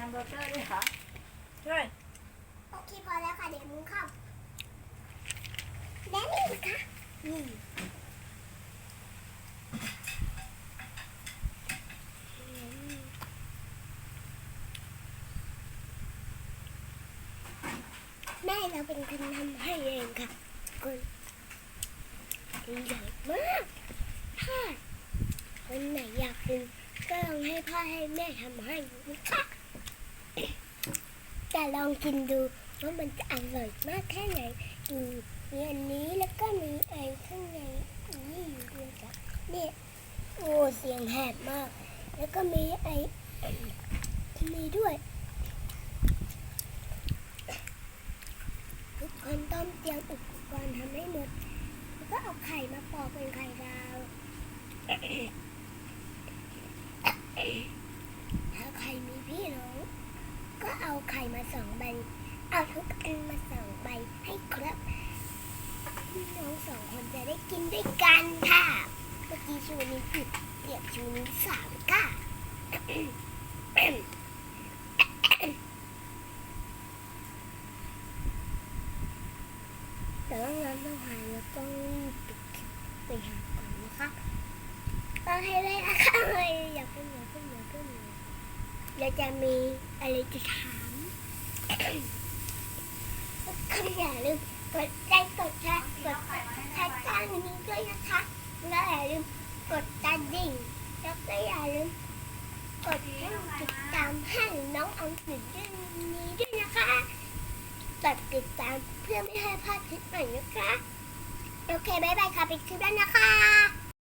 มเบอร์เกอร์ด้วยค่ะช่วยโอเคพอแล้วค่ะเดี๋ยวมึงเข้าและนี่ค่ะนี่แม่เราเป็นคนทำให้เองค่ะคนใหญ่มากถ้าวันไหนอยากกินก็ลองให้พ่อให้แม่ทำให้นะคะแต่ลองกินดูว่ามันจะอร่อยมากแค่ไหนมีอันนี้แล้วก็มีไอ้ข้างในนี่อยู่ด้วยค่ะนี่โอ้เสียงแหบมากแล้วก็มีไอ้นี่ด้วยทุกคนต้องเตรียมอุปกรณ์ทำให้หมดแล้วก็เอาไข่มาปอกเป็นไข่ดาวถ้าใครมีพี่น้องก็เอาไข่มา2 ใบเอาทุกอันมา2 ใบให้ครบพี่น้อง2 คนจะได้กินด้วยกันค่ะเมื่อกี้ชูนิ้วผิดเรียกชูนิ้ว3ค่ะแต่ว่างั้นต้องหายแล้วต้องปิดไปหาก่อนนะคะต้องให้ได้นะคะเลยอย่าเพิ่งเราจะมีอะไรจะถามก็อย่าลืมกดไลค์กดแชร์กดจ้างนี้ด้วยนะคะแล้วอย่าลืมกดกระดิ่งแล้วก็อย่าลืมกดติดตามให้น้องออมสินนี้ด้วยนะคะกดติดตามเพื่อไม่ให้พลาดคลิปใหม่นะคะโอเคบ๊ายบายค่ะปิดคลิปแล้วนะคะ